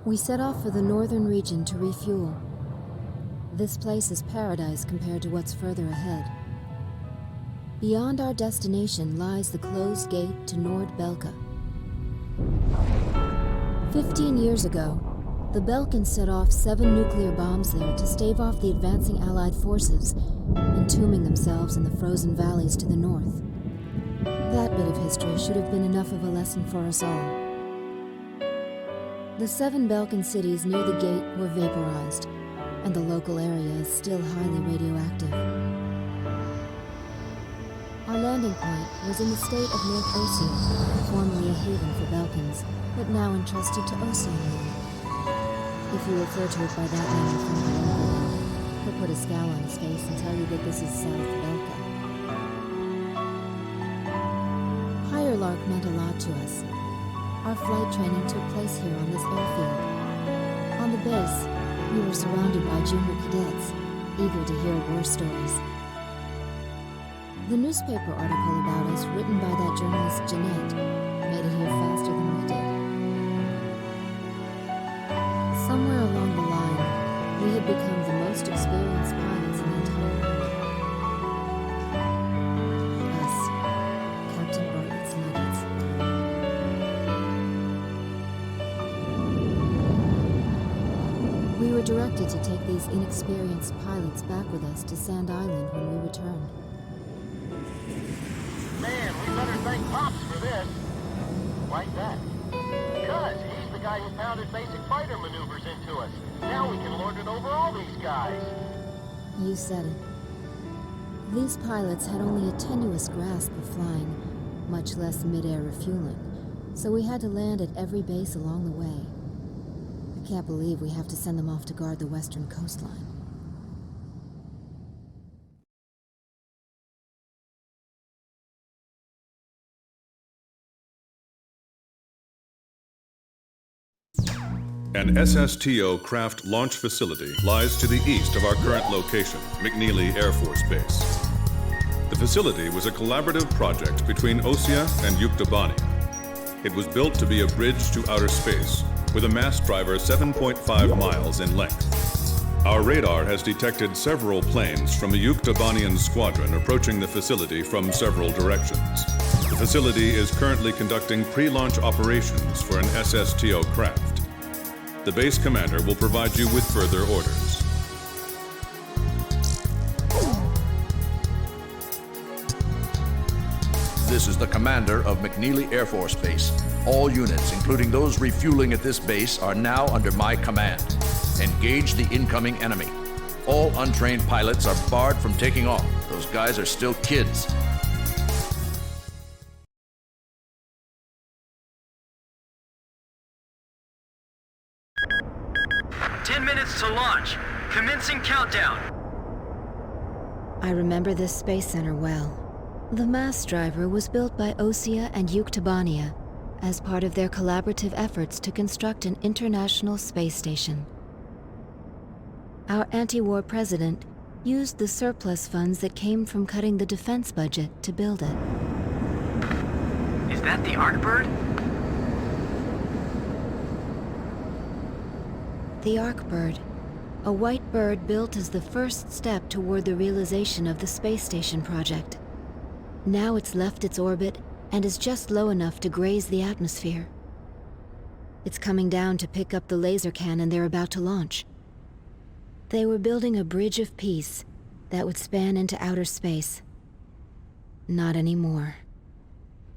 We set off for the northern region to refuel. This place is paradise compared to what's further ahead. Beyond our destination lies the closed gate to Nord-Belka. 15 years ago, the Belkans set off 7 nuclear bombs there to stave off the advancing Allied forces, entombing themselves in the frozen valleys to the north. That bit of history should have been enough of a lesson for us all. The 7 Balkan cities near the gate were vaporized, and the local area is still highly radioactive. Our landing point was in the state of North Osea, formerly a haven for Balkans, but now entrusted to Osea. If you refer to it by that name from the local, he'll put a scowl on his face and tell you that this is South Belka. Heierlark meant a lot to us. Our flight training took place here on this airfield. On the base, we were surrounded by junior cadets, eager to hear war stories. The newspaper article about us, written by that journalist Jeanette, made it here faster than we did. Somewhere along the line, we had become the most experienced pilots in the entire world. Us, Captain Bartlett's nuggets. We were directed to take these inexperienced pilots back with us to Sand Island when we returned. Man, we better thank Pops for this. Like that. Because he's the guy who pounded basic fighter maneuvers into us. Now we can lord it over all these guys. You said it. These pilots had only a tenuous grasp of flying, much less mid-air refueling, so we had to land at every base along the way. I can't believe we have to send them off to guard the western coastline. An SSTO craft launch facility lies to the east of our current location, McNealy Air Force Base. The facility was a collaborative project between Osea and Yuktobani. It was built to be a bridge to outer space, with a mass driver 7.5 miles in length. Our radar has detected several planes from a Yuktobanian squadron approaching the facility from several directions. The facility is currently conducting pre-launch operations for an SSTO craft. The base commander will provide you with further orders. This is the commander of McNealy Air Force Base. All units, including those refueling at this base, are now under my command. Engage the incoming enemy. All untrained pilots are barred from taking off. Those guys are still kids. To launch. Commencing countdown. I remember this space center well. The mass driver was built by Osea and Yuktobania as part of their collaborative efforts to construct an international space station. Our anti-war president used the surplus funds that came from cutting the defense budget to build it. Is that the Arkbird? The Arkbird, a white bird built as the first step toward the realization of the space station project. Now it's left its orbit and is just low enough to graze the atmosphere. It's coming down to pick up the laser cannon they're about to launch. They were building a bridge of peace that would span into outer space. Not anymore.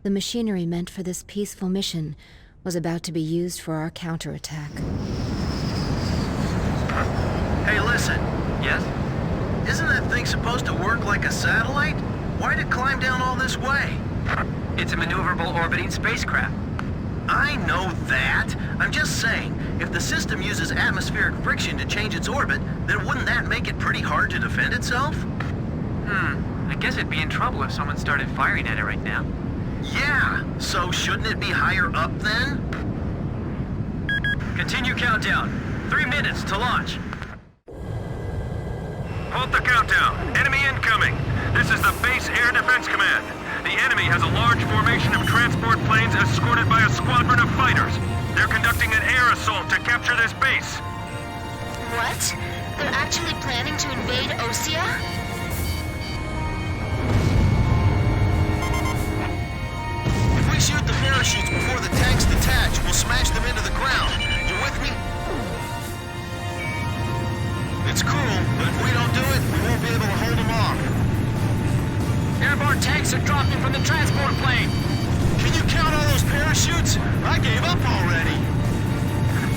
The machinery meant for this peaceful mission was about to be used for our counterattack. Hey, listen. Yes? Isn't that thing supposed to work like a satellite? Why'd it climb down all this way? It's a maneuverable orbiting spacecraft. I know that. I'm just saying, if the system uses atmospheric friction to change its orbit, then wouldn't that make it pretty hard to defend itself? I guess it'd be in trouble if someone started firing at it right now. Yeah, so shouldn't it be higher up then? Continue countdown. 3 minutes to launch. Halt the countdown. Enemy incoming. This is the Base Air Defense Command. The enemy has a large formation of transport planes escorted by a squadron of fighters. They're conducting an air assault to capture this base. What? They're actually planning to invade Osea? If we shoot the parachutes before the tanks detach, we'll smash them into the ground. You with me? It's cruel, but if we don't do it, we won't be able to hold them off. Airborne tanks are dropping from the transport plane. Can you count all those parachutes? I gave up already.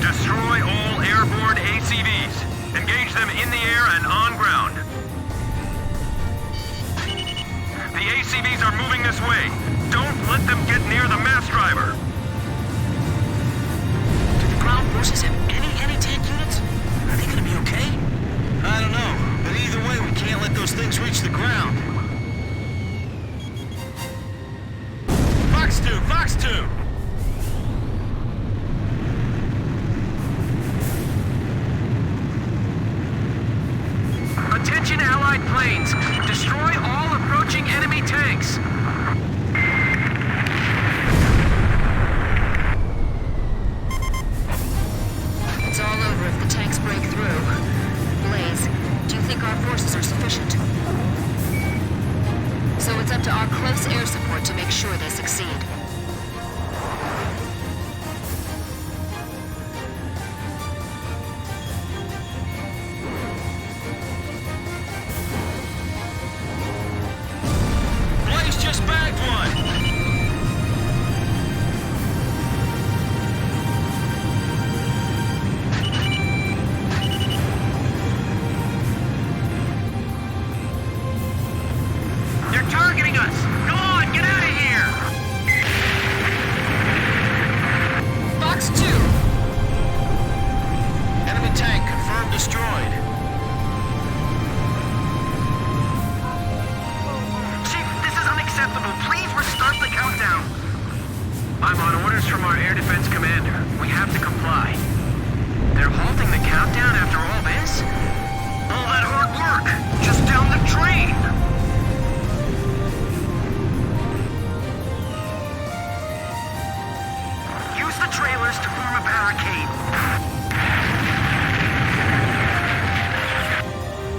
Destroy all airborne ACVs. Engage them in the air and on ground. The ACVs are moving this way. Don't let them get near the mass driver. Do the ground forces have any anti-tank units? Are they gonna be okay? I don't know, but either way, we can't let those things reach the ground. Fox 2! Fox 2! Attention Allied planes! Destroy all approaching enemy tanks! It's all over if the tanks break through. Blaze, do you think our forces are sufficient? So it's up to our close air support to make sure they succeed. Blaze just bagged one! They're targeting us! Go on, get out of here! Fox 2! Enemy tank confirmed destroyed. Chief, this is unacceptable. Please restart the countdown. I'm on orders from our air defense commander. We have to comply. They're halting the countdown after all this? All that hard work, just down the drain! Use the trailers to form a barricade.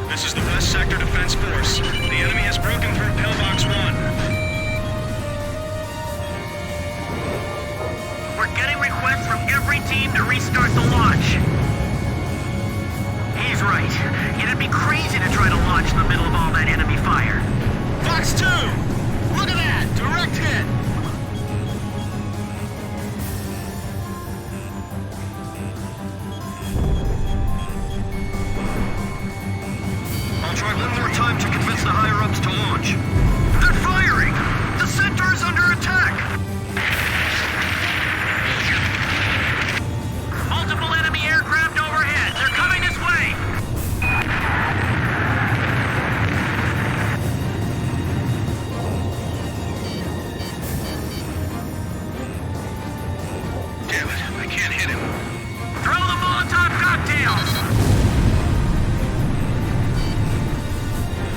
This is the West Sector Defense Force. The enemy has broken through Pillbox 1. We're getting requests from every team to restart the launch. He's right. It'd be crazy to try to launch in the middle of all that enemy fire. Fox 2! Look at that! Direct hit! I'll try one more time to convince the higher-ups to launch. They're firing! The center is under attack! Multiple enemy aircraft overhead. They're coming this way. Damn it, I can't hit him. Throw the Molotov cocktails.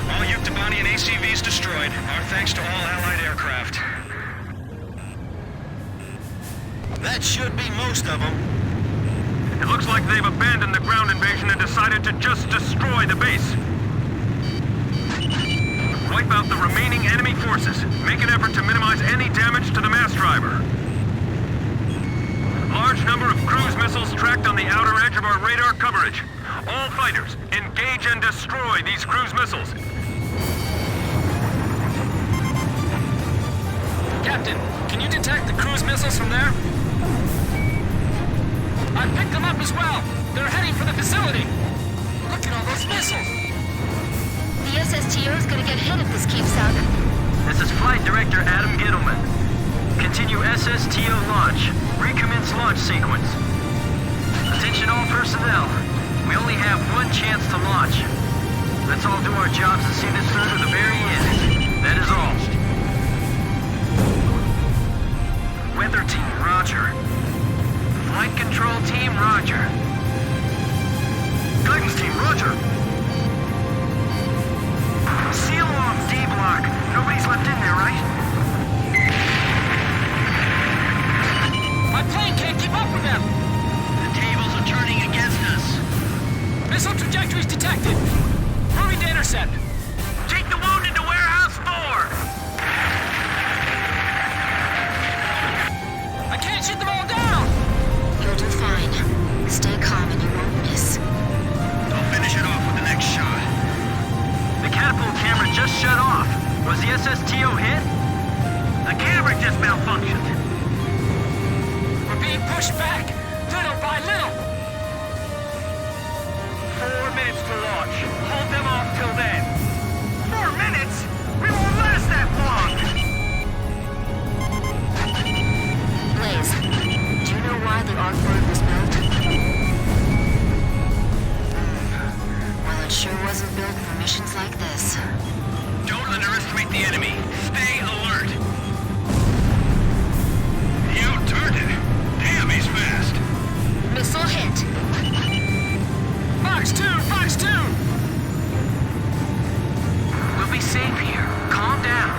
All Uktabani and ACVs destroyed. Our thanks to all Allied aircraft. That should be most of them. It looks like they've abandoned the ground invasion and decided to just destroy the base. Wipe out the remaining enemy forces. Make an effort to minimize any damage to the mass driver. Large number of cruise missiles tracked on the outer edge of our radar coverage. All fighters, engage and destroy these cruise missiles. Captain, can you detect the cruise missiles from there? I picked them up as well. They're heading for the facility. Look at all those missiles. The SSTO is gonna get hit if this keeps up. This is Flight Director Adam Gittleman. Continue SSTO launch. Recommence launch sequence. Attention all personnel. We only have one chance to launch. Let's all do our jobs and see this through to the very end. That is all. Weather team, roger. Flight control team, roger. Guidance team, roger. Seal off D-block. Nobody's left in there, right? My plane can't keep up with them. The tables push back, little by little. 4 minutes to launch. Hold them off till then. 4 minutes? We won't last that long! Blaze, do you know why the Ark-bird was built? Well, it sure wasn't built for missions like this. Don't underestimate the enemy. Stay alert. He outturned it. Damn, he's fast. Missile hit. Fox 2! Fox 2! We'll be safe here. Calm down.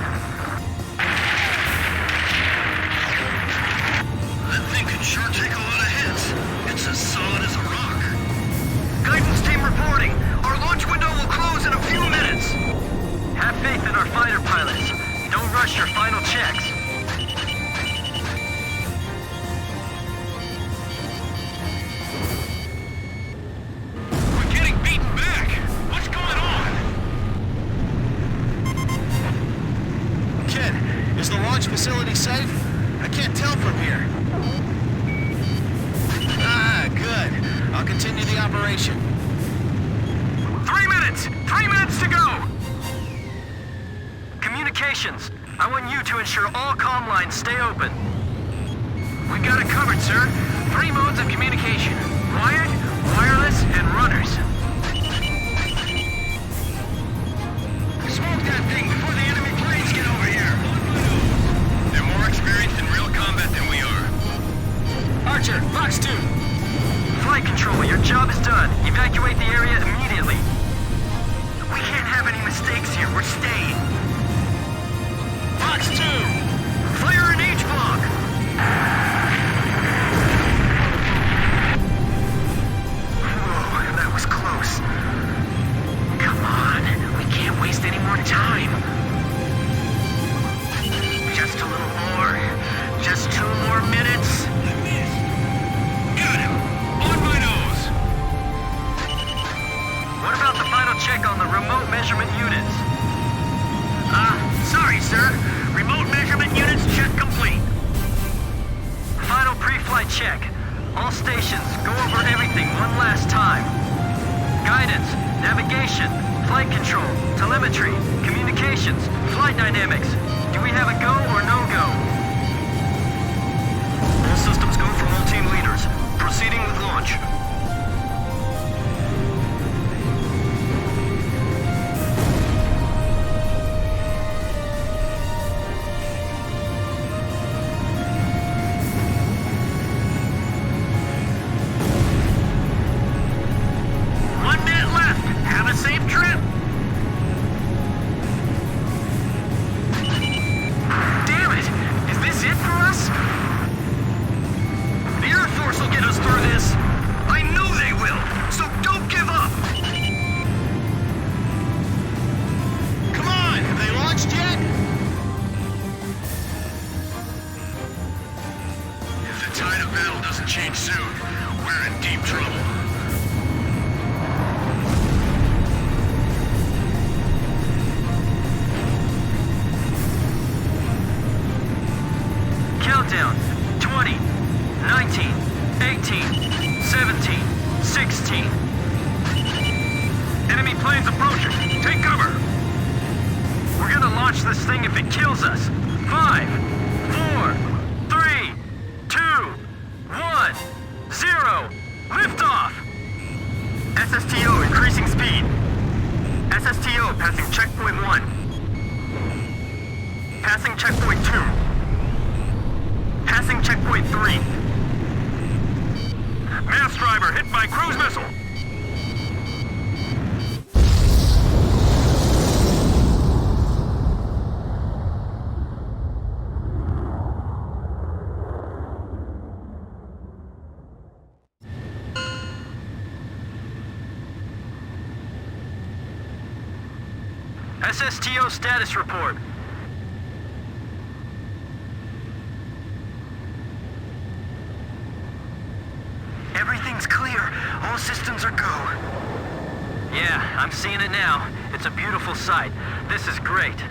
That thing can sure take a lot of hits. It's as solid as a rock. Guidance team reporting. Our launch window will close in a few minutes. Have faith in our fighter pilots. Don't rush your final checks. We're getting beaten back. What's going on? Kid, is the launch facility safe? I can't tell from here. Ah, good. I'll continue the operation. 3 minutes! 3 minutes to go! Communications. I want you to ensure all comm lines stay open. We got it covered, sir. 3 modes of communication. Wired, wireless, and runners. Smoke that thing before the enemy planes get over here. They're more experienced in real combat than we are. Archer, Fox 2. Flight control, your job is done. Evacuate the area immediately. We can't have any mistakes here. We're staying. Fox 2! Fire an H block. Whoa, that was close. Come on, we can't waste any more time. Just a little more. Just 2 more minutes. Got him. On my nose. What about the final check on the remote measurement units? Sorry, sir. Remote measurement units check complete. Final pre-flight check. All stations, go over everything one last time. Guidance, navigation, flight control, telemetry, communications, flight dynamics. Do we have a go or no go? All systems go from all team leaders. Proceeding with launch. Change soon. We're in deep trouble. Countdown. 20, 19, 18, 17, 16. Enemy planes approaching. Take cover. We're gonna launch this thing if it kills us. 5, 4, 3, 2, 1, 0. Liftoff! SSTO increasing speed. SSTO passing checkpoint 1. Passing checkpoint 2. Passing checkpoint 3. Mass driver hit by cruise missile. SSTO status report. Everything's clear. All systems are go. Yeah, I'm seeing it now. It's a beautiful sight. This is great.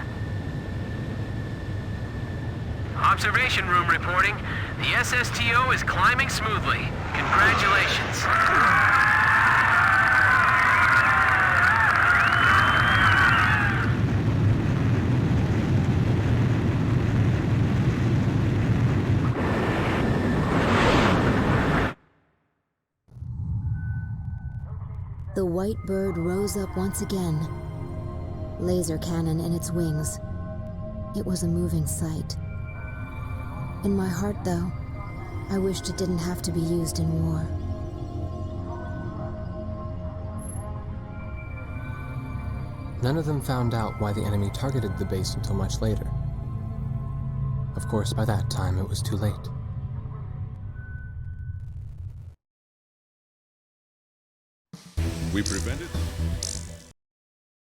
Observation room reporting. The SSTO is climbing smoothly. Congratulations. The white bird rose up once again, laser cannon in its wings. It was a moving sight. In my heart, though, I wished it didn't have to be used in war. None of them found out why the enemy targeted the base until much later. Of course, by that time it was too late. We prevented